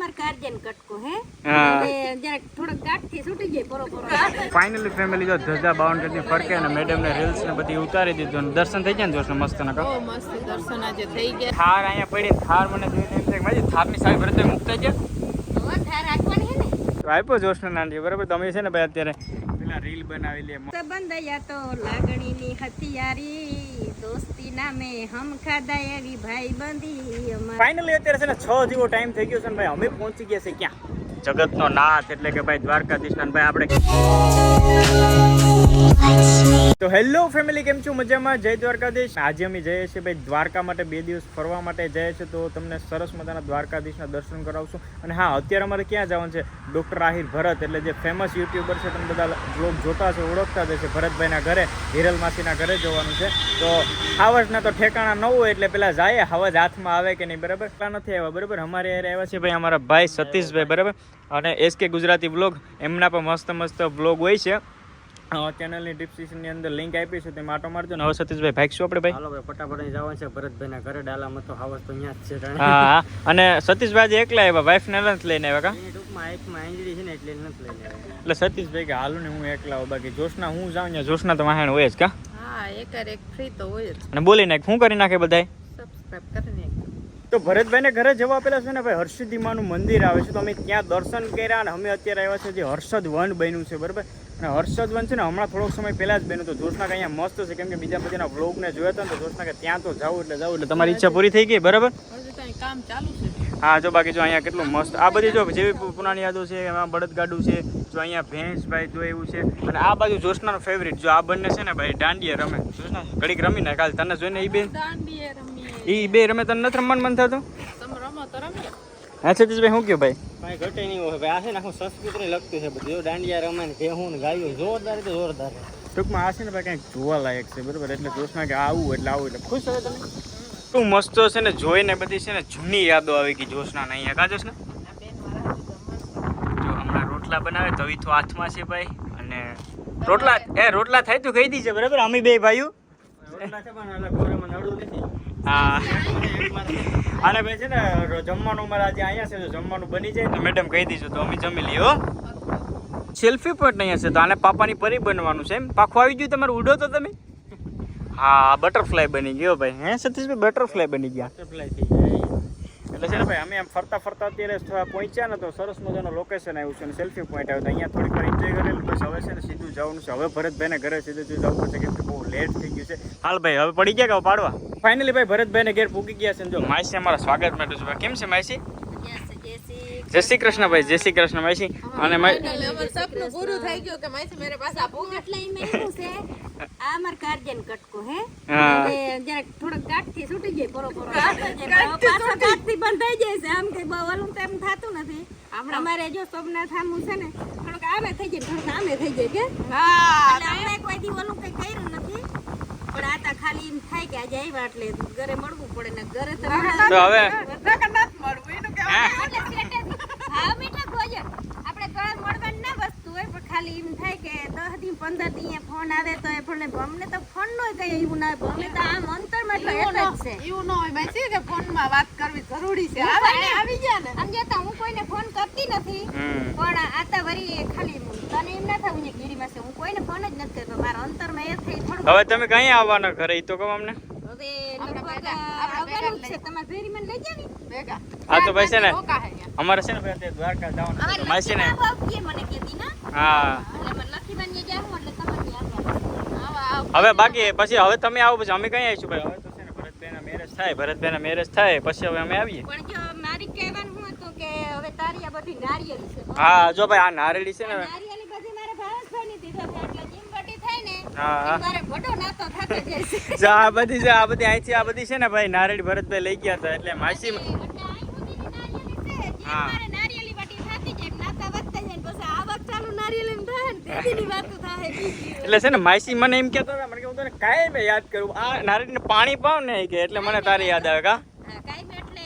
અમાર કાર્જન કટકો હે એટલે જરા થોડો ગાંઠ થી છૂટી જાય બરોબર. ફાઇનલી ફેમિલી જો ધજા 52 ની ફરકે અને મેડમ ને રીલ્સ ને બધી ઉતારી દીધું અને દર્શન થઈ ગયા ને જોશ મસ્ત ના બહુ મસ્ત દર્શન આજે થઈ ગયા. થાર અહીંયા પડી થાર મને જોઈને એમ થાય કે માજી થારની સાહેબ ભરતે મુકતા ગયા હવે ધાર રાખવાની હે ને તો આપ્યો જોશ ને નાનજી બરાબર. તમે છે ને ભાઈ અત્યારે પેલા રીલ બનાવી લે સંબંધયા તો લાગણીની હથિયારી દોસ્તી નામે હમ ખાધા એવી ભાઈબંધી અમાર. ફાઇનલી અત્યારે છે ને 6 જેવો ટાઈમ થઈ ગયો છે ને ભાઈ અમે પહોંચી ગયા છે ક્યાં જગતનો નાથ એટલે કે ભાઈ દ્વારકાધીશના ભાઈ આપણે તો હેલો ફેમિલી કેમ છો મજામાં જય દ્વારકાધીશ. આજે અમે જઈએ છીએ ભાઈ દ્વારકા માટે 2 દિવસ ફરવા માટે જઈએ છીએ તો તમને સરસ મજાના દ્વારકાધીશના દર્શન કરાવશું. અને હા અત્યારે અમારે ક્યાં જવાનું છે ડૉક્ટર આહિર ભરત એટલે જે ફેમસ યુટ્યુબર છે તમે બધા બ્લોગ જોતા છો ઓળખતા જ છે ભરતભાઈના ઘરે હિરલ માસીના ઘરે જવાનું છે. તો હાવજના તો ઠેકાણા ન હોય એટલે પેલા જાય હાવજ હાથમાં આવે કે નહીં બરાબર. એટલા નથી આવ્યા બરાબર. અમારે યાર આવ્યા છે ભાઈ અમારા ભાઈ સતીશભાઈ બરાબર અને એસકે ગુજરાતી બ્લોગ એમના પણ મસ્ત મસ્ત બ્લોગ હોય છે. ચેનલની ડિસ્ક્રિપ્શનની અંદર લિંક આપી છે તેમાં આટો મારજો ને. હવે સતીશભાઈ ભાઈ શું આપણે ભાઈ હાલો ભાઈ ફટાફટ જવાનું છે ભરતભાઈના ઘરે ડાલામાં તો હાવસ તો અહીંયા જ છે. હા અને સતીશભાઈ આજે એકલા આવ્યા વાઈફ ને નથી લઈને આવ્યા કા ટૂંકમાં એકમાં આંજળી છે ને એટલે નથી લઈને આવ્યા. એટલે સતીશભાઈ કે હાલો ને હું એકલા આવું બાકી જોશના હું જાઉં ને જોશના તો વાહણ હોય જ કા હા એક ફ્રી તો હોય જ. અને બોલી નાખ શું કરી નાખે બધાય સબસ્ક્રાઇબ કરી નાખજો. તો ભરતભાઈને ઘરે જવા પહેલા છે ને ભાઈ હર્ષદી માનું મંદિર આવે છે તો અમે ત્યાં દર્શન કર્યા અને અમે અત્યારે આવ્યા છે જે હર્ષદ વન બન્યું છે બરાબર. અને હર્ષદ વન છે ને હમણાં થોડોક સમય પહેલા જ બન્યું તો જોશના કે અહીંયા મસ્ત છે કેમ કે બીજા બધાના વ્લોગને જોયા હતા ને તો જોશના કે ત્યાં તો જાવું એટલે તમારી ઈચ્છા પૂરી થઈ ગઈ બરાબર. હજુ તો અહીં કામ ચાલુ છે. હા જો બાકી જો અહીંયા કેટલું મસ્ત આ બધી જો જેવી પુરાણી યાદો છે એમાં બળદગાડું છે જો અહીંયા ભેંસ ભાઈ જો એવું છે. અને આ બાજુ જોશનાનો ફેવરિટ જો આ બંને છે ને ભાઈ દાંડિયા રમે જોશના ઘડીક રમી ને કાલ તને જોઈને એ બે દાંડીએ રમીએ. એ બે રમે તને નથી રમવાનું મન થતું. તમે રમો તો રમીએ. હા સતીશભાઈ શું કહ્યું ભાઈ કાંઈ ઘટે નહીં હોય ભાઈ. આ છે ને આખું સંસ્કૃતિને લગતું છે બધું. જો દાંડિયા રમે ને ભેહું ને ગાયો જોરદાર તો જોરદાર. ટૂંકમાં આ છે ને ભાઈ કંઈક જોવા લાયક છે બરાબર. એટલે જોશના કે આવું એટલે ખુશ હવે તમે શું મસ્ત છે ને જોઈને બધી છે ને જૂની યાદો આવી ગઈ જોશના ને અહીંયા કા જોશ ને જો હમણાં રોટલા બનાવે તવી તો હાથમાં છે ભાઈ અને રોટલા થાય તો કહી દીજે બરાબર અમે બે ભાઈઓ રોટલા છે પણ એટલે ગોરામાં નડું નથી. હા અને ભાઈ છે ને જમવાનું મારા આજે અહીંયા છે જો જમવાનું બની જાય ને મેડમ કહી દીધું તો અમે જમી લઈએ હો. સેલ્ફી પોઈન્ટ અહીંયા છે તો આને પાપાની પરી બનવાનું છે એમ પાખું આવી ગયું તમારું ઉડો તો તમે. હા બટરફ્લાય બની ગયો ભાઈ હે સતીશભાઈ બટરફ્લાય બની ગયા સપ્લાય થઈ જાય. એટલે છે ને ભાઈ અમે આમ ફરતા અત્યારે પહોંચ્યા ને તો સરસ મજાનું લોકેશન આવ્યું છે અને સેલ્ફી પોઈન્ટ આવ્યો તો અહીંયા થોડીક વાર એન્જોય કરેલું બસ હવે છે ને સીધું જવાનું છે. હવે ભરતભાઈને ઘરે સીધું જવું છે કેમ કે બહુ લેટ થઈ ગયું છે. હાલ ભાઈ હવે પડી ગયા કે પાડવા ફાઇનલી ભાઈ ભરતભાઈને ઘેર પૂકી ગયા છે ને જો માસી અમારા સ્વાગત માટે છે કેમ છે માસી જય શ્રી કૃષ્ણ ભાઈ જય શ્રી કૃષ્ણ માસી અને અમારું સપનું પૂરું થઈ ગયું કે માસી મેરે પાસે આપો. એટલે એમાં એવું છે આ અમાર કાર્જન કટકો હે હા. એટલે જરા થોડો ગાંઠ થી છૂટી જાય બરોબર. પાછો ગાંઠ થી બંધાઈ જાય છે આમ કે ઓલું તો એમ થતું નથી. અમારે જો સોમનાથ આમું છે ને થોડુંક આમે થઈ જાય થોડુંક આમે થઈ જાય કે હા એટલે આપણે કોઈ દી ઓલું કઈ કર્યું નથી પણ આ તા ખાલી એમ થાય કે આજે આવ્યા એટલે ઘરે મળવું પડે ને ઘરે તો તો હવે મળવું એનું કે હા મીઠા ભોજન આપણે ઘરે મળવાની ના વસ્તુ હોય પણ ખાલી એમ થાય કે 10 દી 15 દી ફોન આવે તો એ ભલે અમને તો ફોન નો કઈ એવું ના અમે તો આમ અંતરમાં એટલે એટલે જ છે એવું ન હોય માસી કે ફોનમાં વાત કરવી જરૂરી છે. આવી ગયા ને આમ જતા હું કોઈને ફોન કરતી નથી પણ આ તો વરી ખાલી તને એમ ના થવું ને ગીરીમાં છે હું કોઈને ફોન જ નથી કરતો મારા અંતરમાં એ થઈ થોડું હવે તમે કઈ આવવાના ઘરે ઈ તો કહો અમને. હવે લગભગ આવવાનું જ છે તમારે ફેરી મને લઈ જાવી ભેગા હા તો ભાઈ છે ને રોકા હે અહીંયા. અમારે છે ને ભાઈ અત્યારે દ્વારકા જવાનું છે તો માસી ને મને કહેતી ના હા એટલે મને લખી બની જાવું એટલે તમને આવવાનું હવે બાકી પછી હવે તમે આવો પછી અમે કઈ આવીશું ભાઈ હવે તો છે ને ભરતભાઈના મેરેજ થાય પછી હવે અમે આવીએ. પણ જો મારી કહેવાનું હું હતું કે હવે તારી આ બધી નારિયેળી છે હા જો ભાઈ આ નારેડી છે ને નારિયેળી બધી મારે ભાવેશભાઈ ની દીધો છે એટલે જેમ બટી થાય ને હા. મારે ભડો નાતો થતો જાય છે જો આ બધી અહીંથી આ બધી છે ને ભાઈ નારેડી ભરતભાઈ લઈ ગયા હતા એટલે માસી એટલે આ સુધીની નારિયેળી છે જેમ હા. મારે નારિયેળી બટી થતી જાય નાતા વધતા જાય ને પછી આ વખત ચાલુ નારિયેળી એમ થાય ને તેદીની વાતો થાય બીજી એટલે છે ને માસી મને એમ કહેતો હતા મને કે હું તને કાંઈ મેં યાદ કરું આ નારેડીને પાણી પાવ ને કે એટલે મને તારી યાદ આવે કા હા કાઈ એટલે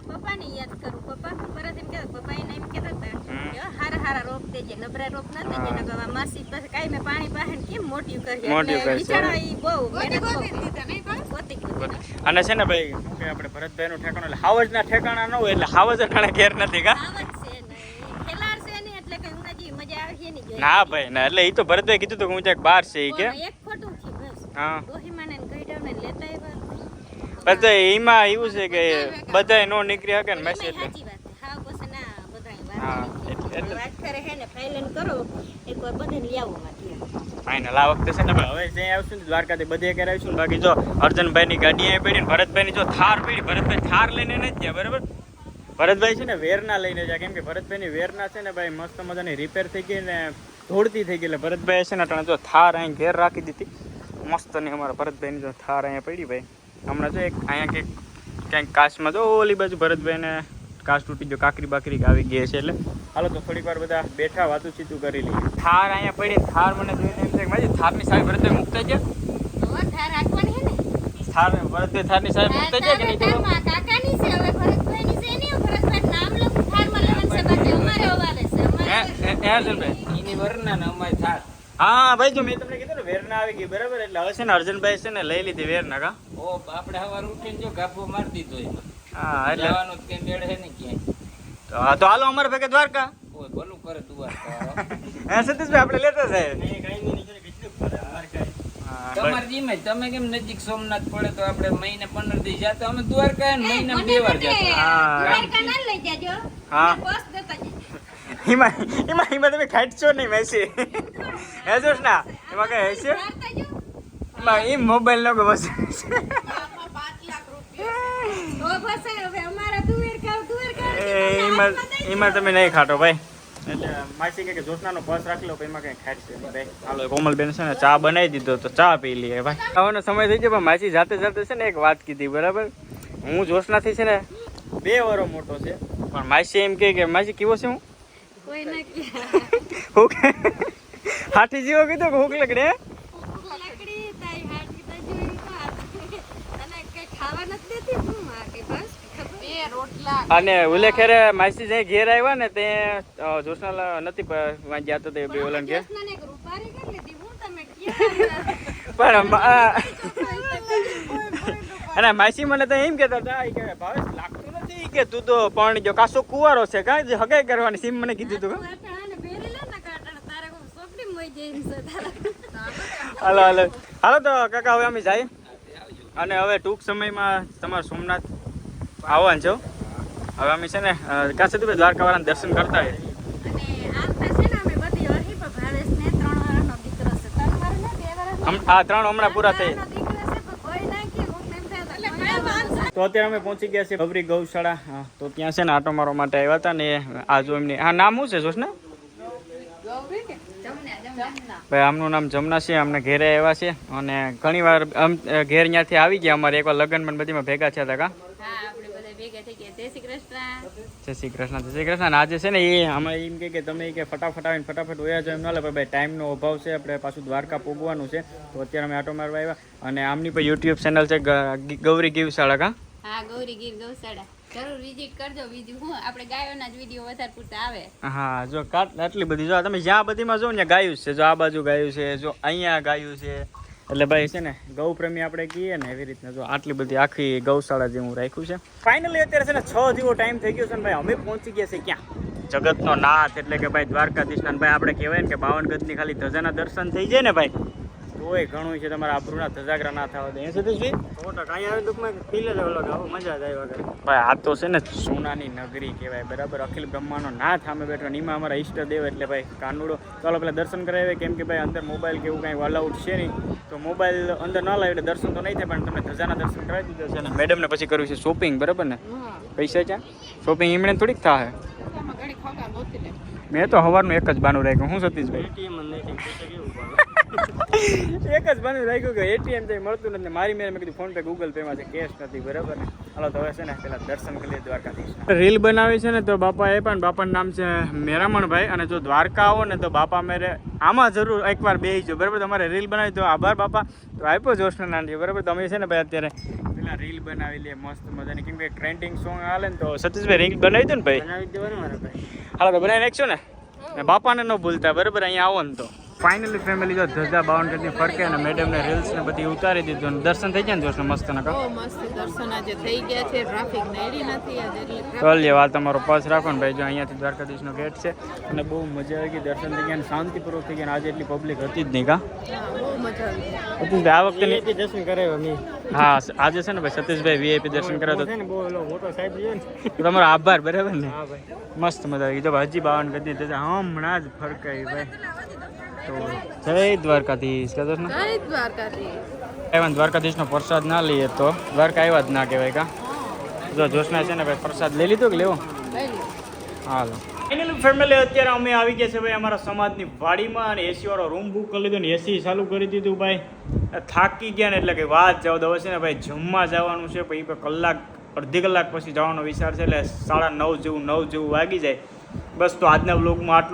પપ્પાને યાદ કરું પપ્પા પરત એમ કહેતા પપ્પા એને એમ કહેતા હતા કે હારા હારા રોપ દેજે ગયા નબરા રોપ ના થઈ ગયા નકર માસી પાસે કાઈ મેં પાણી પાસે કેમ મોટી કરી મોટી કરી છે. બિચારા ઈ બહુ ગોતી મહેનત ગોતી દીધા નહીં પણ ગોતી ગોતી. અને છે ને ભાઈ શું કે આપણે ભરતભાઈ નું ઠેકાણું એટલે હાવજના ઠેકાણા ન હોય એટલે હાવજ અટાણે ઘેર નથી કા આવત છે નહીં ખેલાડ છે નહીં એટલે કઈ ઉનાજી મજા આવે છે નહીં ના ભાઈ ના એટલે ઈ તો ભરતભાઈ કીધું તો હું ક્યાંક બહાર છે ઈ કે એક ખોટું છે બસ હા ડોહીમાને ને ગઈડાવને લેતા આવ્યા બધા એમાં એવું છે કે બધાય નો નીકળી શકે ને એમાંય મેસેજ સાચી વાત છે હા પછી ના બધાય હા વાત એટલે વાત કરે હે ને ફાઇલન કરો એકવાર બધાને લઈ આવો માથી ફાઇનલ આ વખતે છે ને ભાઈ હવે જે આવશું ને દ્વારકાથી બધે ઘેર આવીશું ને બાકી જો અર્જનભાઈ ની ગાડી અહીં પડી ને ભરતભાઈ ની જો થાર પડી ભરતભાઈ થાર લઈને નથી ગયા બરાબર ભરતભાઈ છે ને વેરના લઈને જાય કેમ કે ભરતભાઈ ની વેરના છે ને ભાઈ મસ્ત મજાની રિપેર થઈ ગઈ ને ધોળતી થઈ ગઈ એટલે ભરતભાઈ છે ને અટાણે જો થાર અહીં ઘેર રાખી દીધી મસ્ત ની અમારા ભરતભાઈ ની જો થાર અહીંયા પડી ભાઈ હમણાં જો એક અહીંયા ક્યાંક કાચમાં જો ઓલી બાજુ ભરતભાઈ ને કાચ તૂટી ગયો કાકરી બાકરી આવી ગઈ છે એટલે હાલો તો થોડીક વાર બધા બેઠા વાતું ચીતું કરી લઈએ થાર અહીંયા પડી થાર મને જોઈને એમ થાય કે માજી થારની સાહેબ ભરતભાઈ મુકતા ગયા તો ધાર રાખવાની હે ને થાર ભરતભાઈ થારની સાહેબ મુકતા ગયા કે નહીં તો તારમાં કાકાની છે હવે ભરતભાઈની છે નહીં ભરતભાઈ નામ લખું થારમાં લેવાનું છે બાકી અમારે હવાલે છે અમારે અર્જુનભાઈ એની વરના ને અમારે થાર હા ભાઈ જો મેં તમને કીધું ને વેરના આવી ગઈ બરાબર એટલે હવે છે ને અર્જુનભાઈ છે ને લઈ લીધી વેરના કા ઓ આપણે સવાર ઉઠીને જો ગાભો મારી દીધો એમાં હા એટલે જવાનું કઈ મેળ હે ને ક્યાંય તો હાલો અમારે ભેગા દ્વારકા કોઈ ભલું કરે દ્વારકા હે સતીશભાઈ આપણે લેતા સાહેબ નહીં કઈ નહીં કેટલું ફરે દ્વારકા હા તમારે જેમ જ તમે કેમ નજીક સોમનાથ પડે તો આપણે મહિને 15 દિવસ જતા અમે દ્વારકા ને મહિના 2 વાર જતા હા. દ્વારકા ના લઈ જાજો હા. બસ દેતા જજો એમાં તમે ખાટશો નહીં મેસી હે જોશ ના એમાં કઈ હશે દ્વારકા જો એમાં એ મોબાઈલ નો બસ 5 લાખ રૂપિયા ઓ બસ હવે અમારા તુવેર ખાવ એમાં તમે નહીં ખાટો ભાઈ એટલે માસી કે જોશનાનો પર્સ રાખી લો તો એમાં કઈ ખાટશે ભાઈ હાલો કોમલબેન છે ને ચા બનાવી દીધો તો ચા પી લઈએ ભાઈ ખાવાનો સમય થઈ ગયો પણ માસી જાતે જાતે છે ને એક વાત કીધી બરાબર હું જોશનાથી છે ને 2 વર્ષ મોટો છે પણ માસી એમ કે માસી કેવો છે હું કોઈ ના કે હું કે હાથી જેવો કીધો કે હુક લગડે લકડી તાઈ હાટી તો જોઈ તો અને કઈ ખાવા નથી દેતી હું આ કે બસ ખબર બે રોટલા અને ઓલે ખેરે માસી જે ઘેર આવ્યા ને તે જોશના નથી વાંચ્યા તો તે બે ઓલા ઘેર કૃષ્ણને એક રૂપારી કરી લીધી હું તમે ક્યાં પણ અને માસી મને તો એમ કહેતા હતા ઈ કે ભાવેશ લાગતું નથી કે તું તો પણ જો કાસો કુવારો છે કા જે હગાઈ કરવાની સીમ મને કીધું તું આને બેરી લે ને કાટણ તારે કોઈ સોપડી મોઈ જઈને છે તારા હાલો હાલો હાલો તો કાકા હવે અમે જાય અને હવે ટૂંક સમયમાં તમારે સોમનાથ આવવાનું છો હવે અમે છે ને કાં સુધી દ્વારકા વાળાના દર્શન કરતા હોય અને આમ તો છે ને અમે બધી અહી પર ભાવેશને 3 વર્ષનો દીકરો છે 3 વર્ષ ને 2 વર્ષ આ 3 હમણાં પૂરા થઈ દીકરો છે પણ કોઈ ના કે હું એમ થાય એટલે મને વાંધો તો અત્યારે અમે પહોંચી ગયા છીએ ગૌરી ગૌશાળા હા, તો ત્યાં છે ને આટો મારવા માટે આવ્યા હતા ને આ જો એમની હા નામ શું છે જોશના ગૌરી કે જમના ભાઈ આમનું નામ જમના છે અમને ઘેરે આવ્યા છે અને ઘણી વાર ઘેર ત્યાંથી આવી ગયા અમારે એકવાર લગ્ન પણ બધીમાં ભેગા થયા હતા કા હા આપણે બધા ભેગા થઈ ગયા જય શ્રી કૃષ્ણ જય શ્રી કૃષ્ણ જય શ્રી કૃષ્ણ અને આજે છે ને એ અમે એમ કે તમે કે ફટાફટ આવીને ફટાફટ વયા જાય એમ ના લે પણ ભાઈ ટાઈમનો અભાવ છે આપણે પાછું દ્વારકા પોગવાનું છે તો અત્યારે અમે આટો મારવા આવ્યા અને આમની પણ યુટ્યુબ ચેનલ છે ગૌરી ગૌશાળા કા હા ગૌરી ગીર ગૌશાળા જરૂર વિઝિટ કરજો બીજું હું આપણે ગાયોના જ વિડીયો વધારે પૂરતા આવે હા જો આટલી બધી જો તમે જ્યાં બધીમાં જો ને ગાયું છે જો આ બાજુ ગાયું છે જો અહીંયા ગાયું છે એટલે ભાઈ છે ને ગૌ પ્રેમી આપણે કહીએ ને એવી રીતના જો આટલી બધી આખી ગૌશાળા જેવું રાખ્યું છે ફાઇનલી અત્યારે છે ને 6 જેવો ટાઈમ થઈ ગયો છે ને ભાઈ અમે પહોંચી ગયા છે ક્યાં જગતનો નાથ એટલે કે ભાઈ દ્વારકાધીશના ભાઈ આપણે કહેવાય ને કે 52 ગજની ખાલી ધજાના દર્શન થઈ જાય ને ભાઈ તોય ઘણું છે તમારા આબરૂના ધજાગરા ના થવા દે એ સતીશભાઈ 100% અહીંયા આવે ટૂંકમાં ફીલ જ અલગ આવો મજા જ આવી વગર ભાઈ આ તો છે ને સોનાની નગરી કહેવાય બરાબર અખિલ બ્રહ્માંડનો નાથ સામે બેઠો ને એમાં અમારા ઈષ્ટદેવ એટલે ભાઈ કાનુડો ચાલો પેલા દર્શન કરાવે કેમ કે ભાઈ અંદર મોબાઈલ કે એવું કાંઈ અલાઉડ છે નહીં તો મોબાઈલ અંદર ના લાવે એટલે દર્શન તો નહીં થાય પણ તમને ધજાના દર્શન કરાવી દીધા છે ને મેડમને પછી કરવું છે શોપિંગ બરાબર ને પૈસા ક્યાં શોપિંગ એમણે થોડીક થાય આમાં ઘણી ખોટા ગોતી લે મેં તો સવારનું એક જ બાનું રાખ્યું હું સતીશભાઈ એક જ બાનું રાખ્યું કે એટીએમ તો મળતું નથી મારી મેં કીધું ફોન પે ગૂગલ પેમાં છે કેશ નથી બરાબર ને હાલો તો હવે છે ને પેલા દર્શન કરી લઈએ દ્વારકાધીશ રીલ બનાવી છે ને તો બાપા એ પણ બાપાનું નામ છે મેરામણભાઈ અને જો દ્વારકા આવો ને તો બાપા મેરે આમાં જરૂર એકવાર બેસજો બરાબર તમારે રીલ બનાવી તો આભાર બાપા તો આપ્યો જોશના નાનજી બરાબર તમે છે ને ભાઈ અત્યારે પેલા રીલ બનાવી લે મસ્ત મજાની કેમ કે ટ્રેન્ડિંગ સોંગ હાલે ને તો સતીશભાઈ રીલ બનાવી દો ને ભાઈ બનાવી દેવાનું મારા ભાઈ હાલો તો બનાવી નાખશો ને ને બાપાને ન ભૂલતા બરાબર અહીંયા આવો ને તો ફાઇનલી ફેમિલી જો ધજા બાવન ગજની ફરકે અને મેડમને રીલ્સ ને બધી ઉતારી દીધું અને દર્શન થઈ ગયા ને જોશ મસ્ત નકા બહુ મસ્ત દર્શન આજે થઈ ગયા છે ટ્રાફિક નડી નથી આજે એટલે ચાલીએ વાત તમારો પર્સ રાખો ને ભાઈ જો અહીંયાથી દ્વારકાધીશનો ગેટ છે અને બહુ મજા આવી ગઈ દર્શન થઈ ગયા અને શાંતિપૂર્વક થઈ ગયા અને આજે એટલી પબ્લિક હતી જ નહીં કા બહુ મજા આવી સતીશભાઈ આ વખતે VIP દર્શન કરાવ્યા મેં હા આજે છે ને ભાઈ સતીશભાઈ વીઆઈપી દર્શન કર્યા છે ને બહુ ઓલો મોટો સાહેબ રહ્યો ને તો તમારો આભાર બરાબર ને હા ભાઈ મસ્ત મજા આવી ગઈ જો ભાઈ હજી બાવન ગજની ધજા હમણાં જ ફરકાઈ ભાઈ તો જય દ્વારકાધીશ કહેતો ને જય દ્વારકાધીશ એવા દ્વારકાધીશનો પ્રસાદ ના લઈએ તો દ્વારકા આવ્યા જ ના કહેવાય કા જો જોશના છે ને ભાઈ પ્રસાદ લઈ લીધો કે લેવો લઈ લીધું હાલો ફાઇનલી ફેમિલી અત્યારે અમે આવી ગયા છે ભાઈ અમારા સમાજની વાડીમાં અને એસી વાળો રૂમ બુક કરી લીધો ને એસી ચાલુ કરી દીધું ભાઈ થાકી ગયા ને એટલે કે વાત જાવ તો છે ને ભાઈ જમવા જવાનું છે પછી કલાક અડધી કલાક પછી જવાનો વિચાર છે એટલે 9:30 જેવું 9 જેવું વાગી જાય બસ તો આજના વ્લોગમાં આટલું